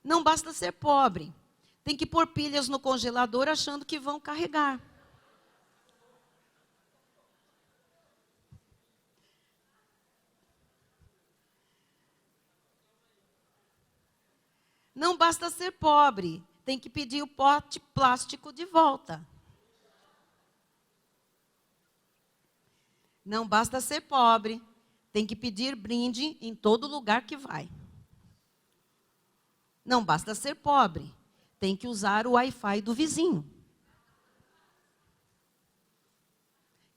Não basta ser pobre. Tem que pôr pilhas no congelador achando que vão carregar. Não basta ser pobre. Tem que pedir o pote plástico de volta. Não basta ser pobre. Tem que pedir brinde em todo lugar que vai. Não basta ser pobre. Tem que usar o Wi-Fi do vizinho.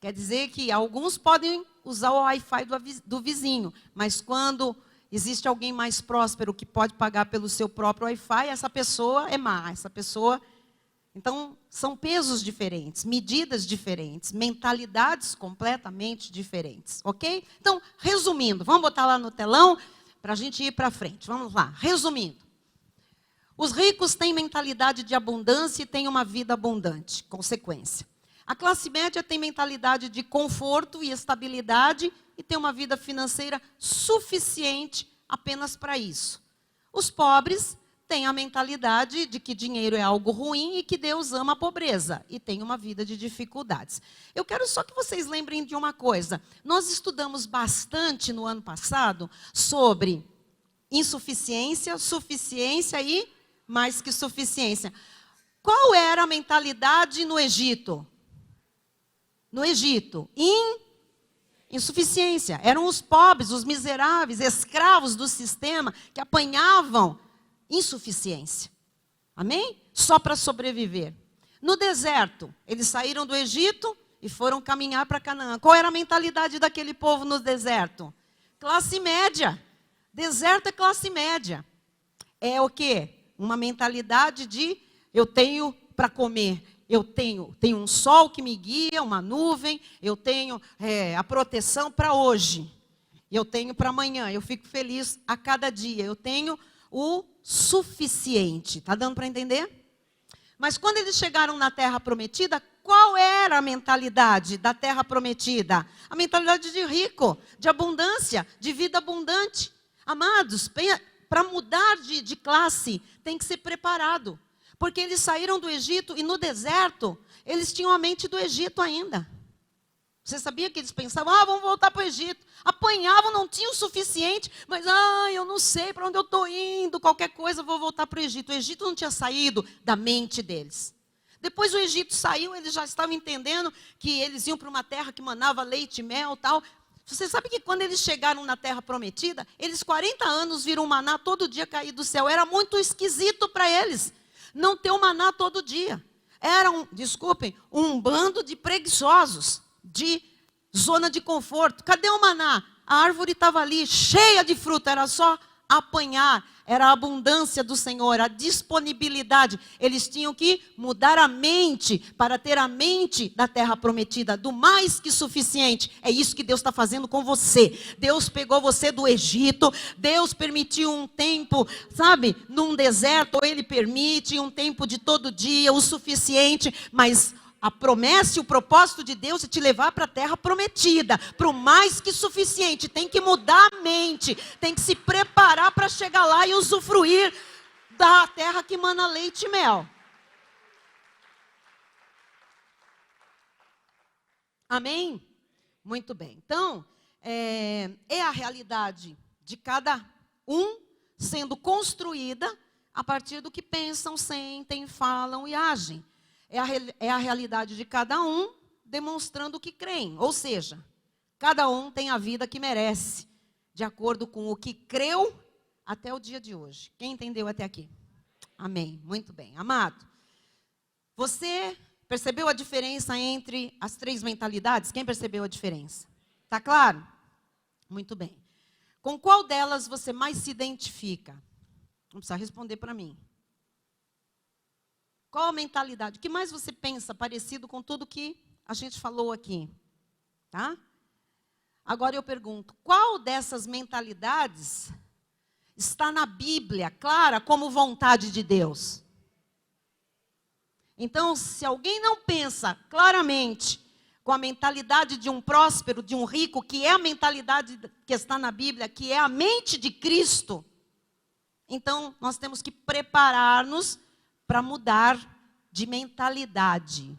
Quer dizer que alguns podem usar o Wi-Fi do vizinho, mas quando existe alguém mais próspero que pode pagar pelo seu próprio Wi-Fi, essa pessoa é má, essa pessoa... Então, são pesos diferentes, medidas diferentes, mentalidades completamente diferentes, ok? Então, resumindo, vamos botar lá no telão para a gente ir para frente. Vamos lá, resumindo. Os ricos têm mentalidade de abundância e têm uma vida abundante, consequência. A classe média tem mentalidade de conforto e estabilidade e tem uma vida financeira suficiente apenas para isso. Os pobres têm a mentalidade de que dinheiro é algo ruim e que Deus ama a pobreza e tem uma vida de dificuldades. Eu quero só que vocês lembrem de uma coisa. Nós estudamos bastante no ano passado sobre insuficiência, suficiência e mais que suficiência. Qual era a mentalidade no Egito? No Egito, insuficiência. Eram os pobres, os miseráveis, escravos do sistema que apanhavam insuficiência. Amém? Só para sobreviver. No deserto, eles saíram do Egito e foram caminhar para Canaã. Qual era a mentalidade daquele povo no deserto? Classe média. Deserto é classe média. É o quê? Uma mentalidade de eu tenho para comer. Eu tenho um sol que me guia, uma nuvem, eu tenho a proteção para hoje. Eu tenho para amanhã, eu fico feliz a cada dia. Eu tenho o suficiente. Está dando para entender? Mas quando eles chegaram na Terra Prometida, qual era a mentalidade da Terra Prometida? A mentalidade de rico, de abundância, de vida abundante. Amados, para mudar de classe, tem que ser preparado. Porque eles saíram do Egito e no deserto, eles tinham a mente do Egito ainda. Você sabia que eles pensavam, vamos voltar para o Egito. Apanhavam, não tinham o suficiente, mas eu não sei para onde eu estou indo, qualquer coisa, vou voltar para o Egito. O Egito não tinha saído da mente deles. Depois o Egito saiu, eles já estavam entendendo que eles iam para uma terra que manava leite e mel e tal. Você sabe que quando eles chegaram na Terra Prometida, eles 40 anos viram o maná todo dia cair do céu. Era muito esquisito para eles não ter o maná todo dia. Era um bando de preguiçosos, de zona de conforto. Cadê o maná? A árvore estava ali, cheia de fruta, era só apanhar. Era a abundância do Senhor, a disponibilidade. Eles tinham que mudar a mente para ter a mente da terra prometida, do mais que suficiente. É isso que Deus está fazendo com você. Deus pegou você do Egito, Deus permitiu um tempo, sabe, num deserto, ou Ele permite um tempo de todo dia, o suficiente, mas a promessa e o propósito de Deus é te levar para a terra prometida, para o mais que suficiente. Tem que mudar a mente, tem que se preparar para chegar lá e usufruir da terra que mana leite e mel. Amém? Muito bem. Então, é a realidade de cada um sendo construída a partir do que pensam, sentem, falam e agem. É a realidade de cada um demonstrando o que creem. Ou seja, cada um tem a vida que merece, de acordo com o que creu até o dia de hoje. Quem entendeu até aqui? Amém. Muito bem. Amado, você percebeu a diferença entre as três mentalidades? Quem percebeu a diferença? Está claro? Muito bem. Com qual delas você mais se identifica? Não precisa responder para mim. Qual a mentalidade? O que mais você pensa parecido com tudo que a gente falou aqui? Tá? Agora eu pergunto, qual dessas mentalidades está na Bíblia, clara como vontade de Deus? Então, se alguém não pensa claramente com a mentalidade de um próspero, de um rico, que é a mentalidade que está na Bíblia, que é a mente de Cristo, então nós temos que preparar-nos para mudar de mentalidade.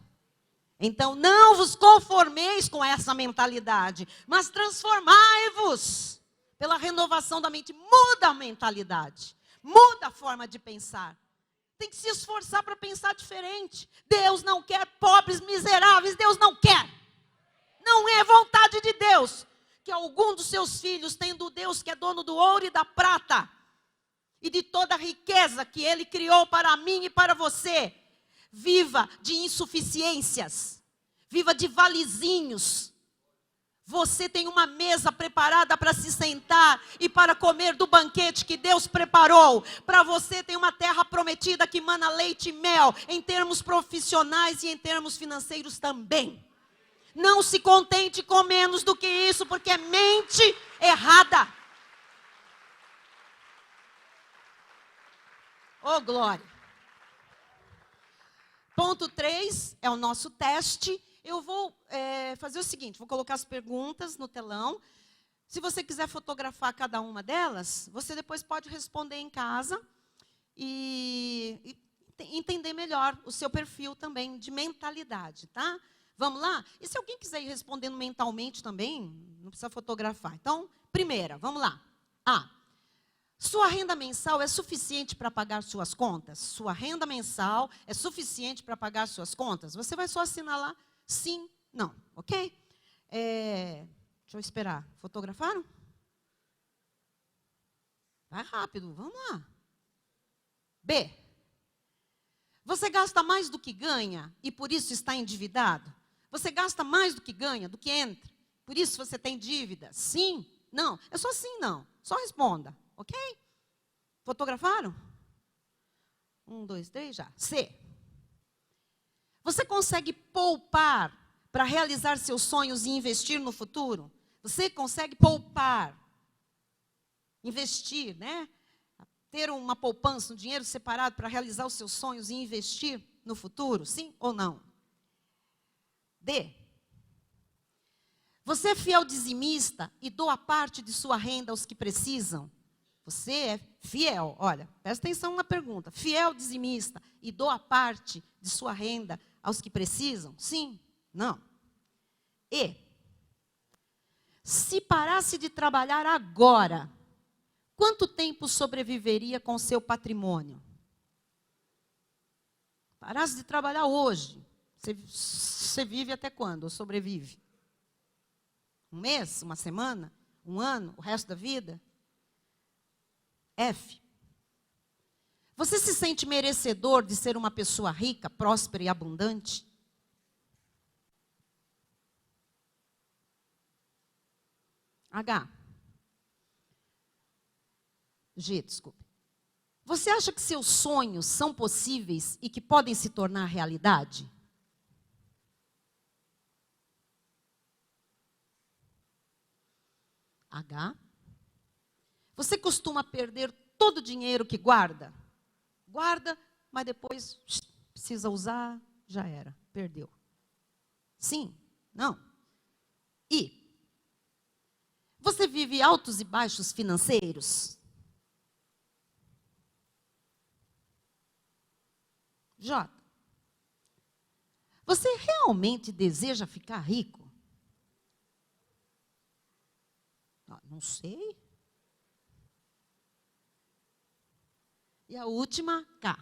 Então, não vos conformeis com essa mentalidade, mas transformai-vos pela renovação da mente. Muda a mentalidade, muda a forma de pensar. Tem que se esforçar para pensar diferente. Deus não quer pobres miseráveis, Deus não quer. Não é vontade de Deus que algum dos seus filhos, tendo Deus que é dono do ouro e da prata, e de toda a riqueza que Ele criou para mim e para você, viva de insuficiências, viva de valezinhos. Você tem uma mesa preparada para se sentar e para comer do banquete que Deus preparou. Para você tem uma terra prometida que mana leite e mel, em termos profissionais e em termos financeiros também. Não se contente com menos do que isso, porque é mente errada. Oh, glória. Ponto 3 é o nosso teste. Eu vou fazer o seguinte, vou colocar as perguntas no telão. Se você quiser fotografar cada uma delas, você depois pode responder em casa e entender melhor o seu perfil também de mentalidade, tá? Vamos lá? E se alguém quiser ir respondendo mentalmente também, não precisa fotografar. Então, primeira, vamos lá. A. Sua renda mensal é suficiente para pagar suas contas? Sua renda mensal é suficiente para pagar suas contas? Você vai só assinalar sim, não, ok? Deixa eu esperar. Fotografaram? Vai rápido, vamos lá. B. Você gasta mais do que ganha e por isso está endividado? Você gasta mais do que ganha, do que entra? Por isso você tem dívida? Sim, não. É só sim, não. Só responda. Ok? Fotografaram? 1, 2, 3, já. C. Você consegue poupar para realizar seus sonhos e investir no futuro? Você consegue poupar, investir, né? Ter uma poupança, um dinheiro separado para realizar os seus sonhos e investir no futuro? Sim ou não? D. Você é fiel dizimista e doa parte de sua renda aos que precisam? Você é fiel, olha, presta atenção na pergunta. Fiel dizimista e doa parte de sua renda aos que precisam? Sim? Não? E. Se parasse de trabalhar agora, quanto tempo sobreviveria com seu patrimônio? Parasse de trabalhar hoje, você vive até quando? Ou sobrevive? Um mês? Uma semana? Um ano? O resto da vida? F. Você se sente merecedor de ser uma pessoa rica, próspera e abundante? H. G, desculpe. Você acha que seus sonhos são possíveis e que podem se tornar realidade? H. Você costuma perder todo o dinheiro que guarda? Guarda, mas depois precisa usar, já era, perdeu. Sim? Não? I. Você vive altos e baixos financeiros? J. Você realmente deseja ficar rico? Não sei. E a última, K.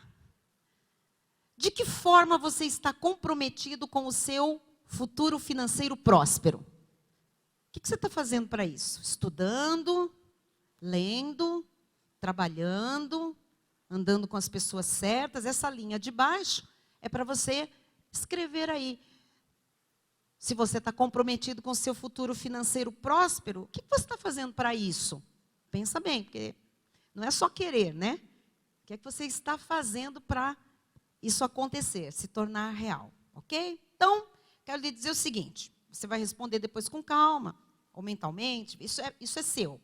De que forma você está comprometido com o seu futuro financeiro próspero? O que você está fazendo para isso? Estudando, lendo, trabalhando, andando com as pessoas certas. Essa linha de baixo é para você escrever aí. Se você está comprometido com o seu futuro financeiro próspero, o que você está fazendo para isso? Pensa bem, porque não é só querer, né? que é que você está fazendo para isso acontecer, se tornar real, ok? Então, quero lhe dizer o seguinte, você vai responder depois com calma, ou mentalmente, isso é seu.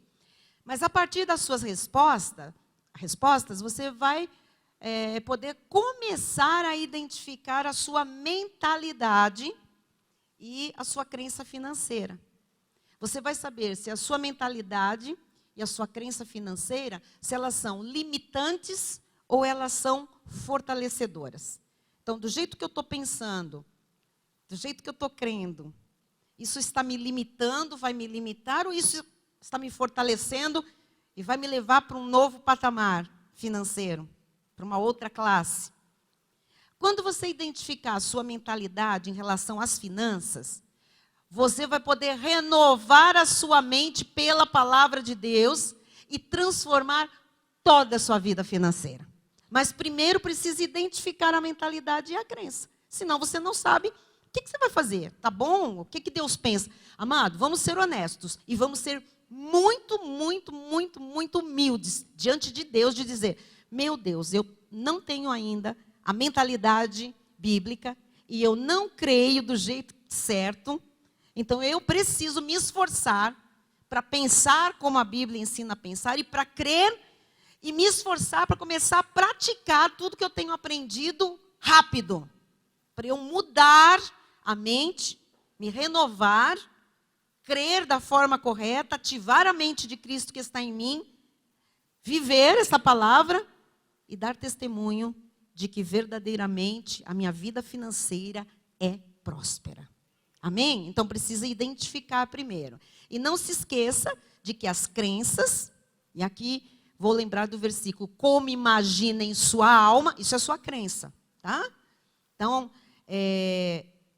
Mas a partir das suas respostas, você vai poder começar a identificar a sua mentalidade e a sua crença financeira. Você vai saber se a sua mentalidade e a sua crença financeira, se elas são limitantes ou elas são fortalecedoras. Então, do jeito que eu estou pensando, do jeito que eu estou crendo, isso está me limitando, vai me limitar, ou isso está me fortalecendo e vai me levar para um novo patamar financeiro, para uma outra classe? Quando você identificar a sua mentalidade em relação às finanças, você vai poder renovar a sua mente pela palavra de Deus e transformar toda a sua vida financeira. Mas primeiro precisa identificar a mentalidade e a crença. Senão você não sabe o que você vai fazer. Tá bom? O que Deus pensa? Amado, vamos ser honestos e vamos ser muito, muito, muito, muito humildes diante de Deus de dizer, meu Deus, eu não tenho ainda a mentalidade bíblica e eu não creio do jeito certo. Então, eu preciso me esforçar para pensar como a Bíblia ensina a pensar e para crer e me esforçar para começar a praticar tudo que eu tenho aprendido rápido. Para eu mudar a mente, me renovar, crer da forma correta, ativar a mente de Cristo que está em mim, viver essa palavra e dar testemunho de que verdadeiramente a minha vida financeira é próspera. Amém? Então precisa identificar primeiro. E não se esqueça de que as crenças, e aqui vou lembrar do versículo, como imagina em sua alma, isso é sua crença, tá? Então,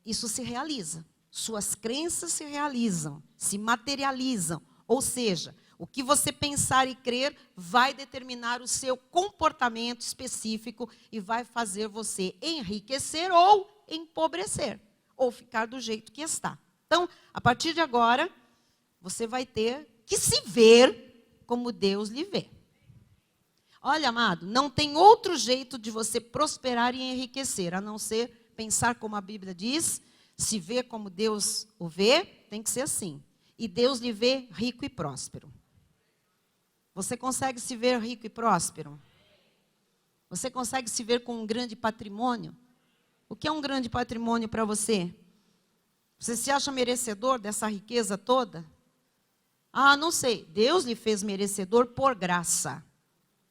isso se realiza. Suas crenças se realizam, se materializam. Ou seja, o que você pensar e crer vai determinar o seu comportamento específico e vai fazer você enriquecer ou empobrecer, ou ficar do jeito que está. Então, a partir de agora, você vai ter que se ver como Deus lhe vê. Olha, amado, não tem outro jeito de você prosperar e enriquecer, a não ser pensar como a Bíblia diz, se ver como Deus o vê, tem que ser assim. E Deus lhe vê rico e próspero. Você consegue se ver rico e próspero? Você consegue se ver com um grande patrimônio? O que é um grande patrimônio para você? Você se acha merecedor dessa riqueza toda? Ah, não sei. Deus lhe fez merecedor por graça.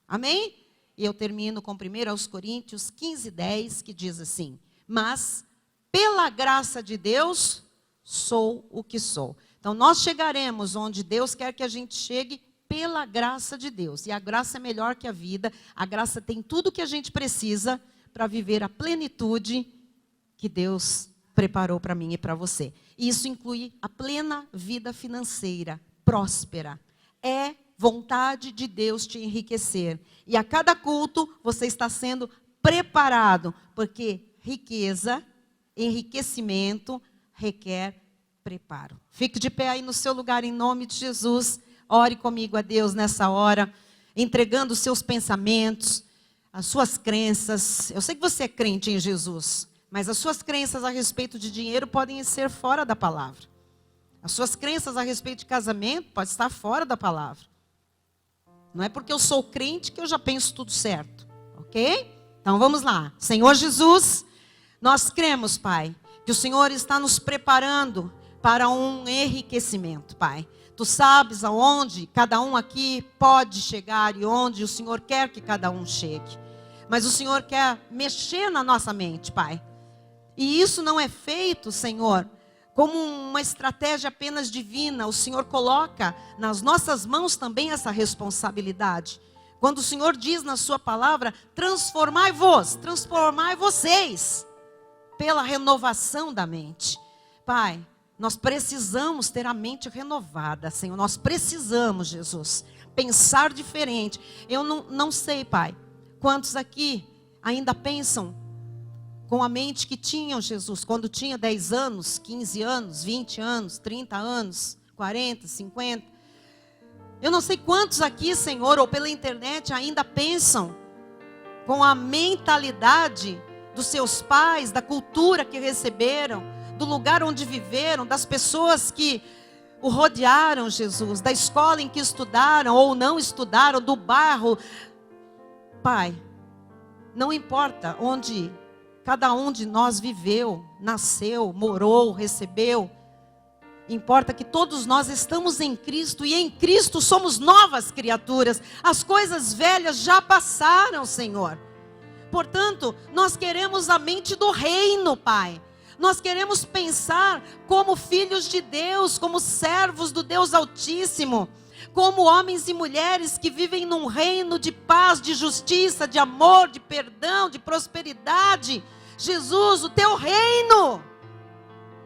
Amém? E eu termino com 1 Coríntios 15:10, que diz assim, mas pela graça de Deus sou o que sou. Então nós chegaremos onde Deus quer que a gente chegue pela graça de Deus. E a graça é melhor que a vida. A graça tem tudo o que a gente precisa para viver a plenitude que Deus preparou para mim e para você. E isso inclui a plena vida financeira, próspera. É vontade de Deus te enriquecer. E a cada culto você está sendo preparado, porque riqueza, enriquecimento requer preparo. Fique de pé aí no seu lugar em nome de Jesus. Ore comigo a Deus nessa hora, entregando os seus pensamentos, as suas crenças. Eu sei que você é crente em Jesus, mas as suas crenças a respeito de dinheiro podem ser fora da palavra. As suas crenças a respeito de casamento podem estar fora da palavra. Não é porque eu sou crente que eu já penso tudo certo, ok? Então vamos lá. Senhor Jesus, nós cremos, Pai, que o Senhor está nos preparando para um enriquecimento, Pai. Tu sabes aonde cada um aqui pode chegar e onde o Senhor quer que cada um chegue. Mas o Senhor quer mexer na nossa mente, Pai. E isso não é feito, Senhor, como uma estratégia apenas divina. O Senhor coloca nas nossas mãos também essa responsabilidade. Quando o Senhor diz na sua palavra, transformai vocês, pela renovação da mente. Pai, nós precisamos ter a mente renovada, Senhor. Nós precisamos, Jesus, pensar diferente. Eu não sei, Pai, quantos aqui ainda pensam com a mente que tinham, Jesus, quando tinha 10 anos, 15 anos, 20 anos, 30 anos, 40, 50. Eu não sei quantos aqui, Senhor, ou pela internet ainda pensam com a mentalidade dos seus pais, da cultura que receberam, do lugar onde viveram, das pessoas que o rodearam, Jesus, da escola em que estudaram ou não estudaram, do bairro. Pai, não importa onde cada um de nós viveu, nasceu, morou, recebeu, importa que todos nós estamos em Cristo e em Cristo somos novas criaturas. As coisas velhas já passaram, Senhor. Portanto, nós queremos a mente do reino, Pai. Nós queremos pensar como filhos de Deus, como servos do Deus Altíssimo, como homens e mulheres que vivem num reino de paz, de justiça, de amor, de perdão, de prosperidade. Jesus, o teu reino.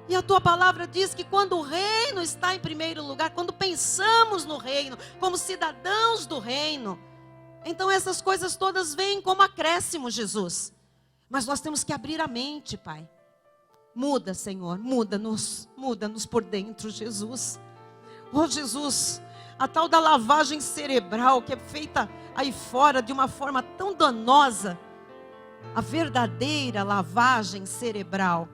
E a tua palavra diz que quando o reino está em primeiro lugar, quando pensamos no reino, como cidadãos do reino, então essas coisas todas vêm como acréscimo, Jesus. Mas nós temos que abrir a mente, Pai. Muda, Senhor, muda-nos por dentro, Jesus. Oh, Jesus, a tal da lavagem cerebral que é feita aí fora de uma forma tão danosa, a verdadeira lavagem cerebral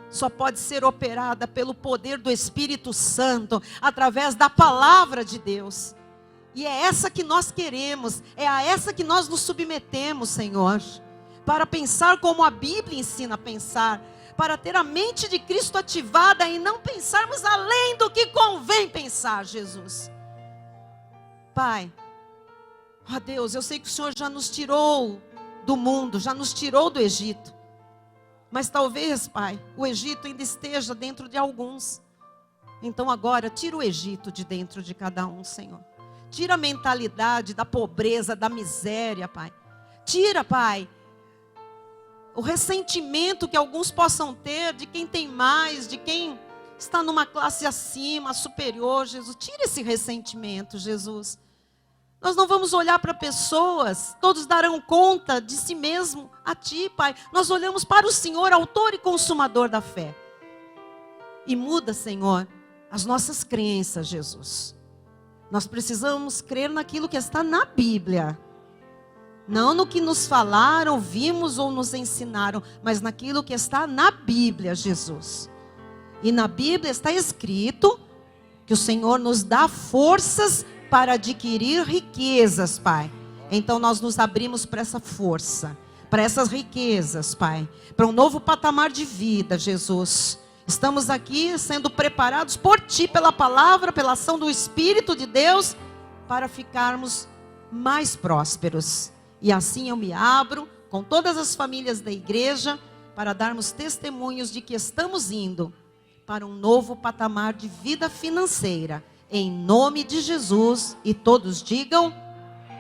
só pode ser operada pelo poder do Espírito Santo, através da palavra de Deus. E é essa que nós queremos, é a essa que nós nos submetemos, Senhor, para pensar como a Bíblia ensina a pensar, para ter a mente de Cristo ativada e não pensarmos além do que convém pensar, Jesus. Pai, ó Deus, eu sei que o Senhor já nos tirou do mundo, já nos tirou do Egito. Mas talvez, Pai, o Egito ainda esteja dentro de alguns. Então agora, tira o Egito de dentro de cada um, Senhor. Tira a mentalidade da pobreza, da miséria, Pai. Tira, Pai, o ressentimento que alguns possam ter de quem tem mais, de quem está numa classe acima, superior, Jesus. Tira esse ressentimento, Jesus. Nós não vamos olhar para pessoas, todos darão conta de si mesmo a Ti, Pai. Nós olhamos para o Senhor, autor e consumador da fé. E muda, Senhor, as nossas crenças, Jesus. Nós precisamos crer naquilo que está na Bíblia. Não no que nos falaram, vimos ou nos ensinaram, mas naquilo que está na Bíblia, Jesus. E na Bíblia está escrito que o Senhor nos dá forças para adquirir riquezas, Pai. Então nós nos abrimos para essa força, para essas riquezas, Pai, para um novo patamar de vida, Jesus. Estamos aqui sendo preparados por Ti, pela palavra, pela ação do Espírito de Deus, para ficarmos mais prósperos. E assim eu me abro com todas as famílias da igreja para darmos testemunhos de que estamos indo para um novo patamar de vida financeira. Em nome de Jesus. E todos digam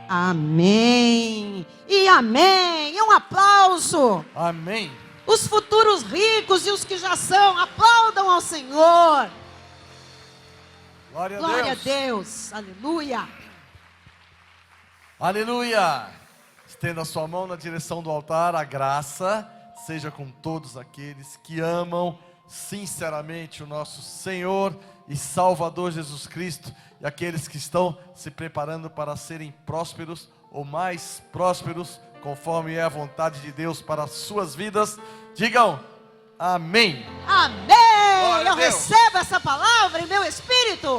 amém. E amém. E um aplauso. Amém. Os futuros ricos e os que já são, aplaudam ao Senhor. Glória a Glória a Deus. Deus. Aleluia. Aleluia. Estenda a sua mão na direção do altar. A graça seja com todos aqueles que amam sinceramente o nosso Senhor e Salvador Jesus Cristo, e aqueles que estão se preparando para serem prósperos ou mais prósperos, conforme é a vontade de Deus para as suas vidas. Digam amém. Amém. Glória a Eu Deus. recebo essa palavra em meu espírito.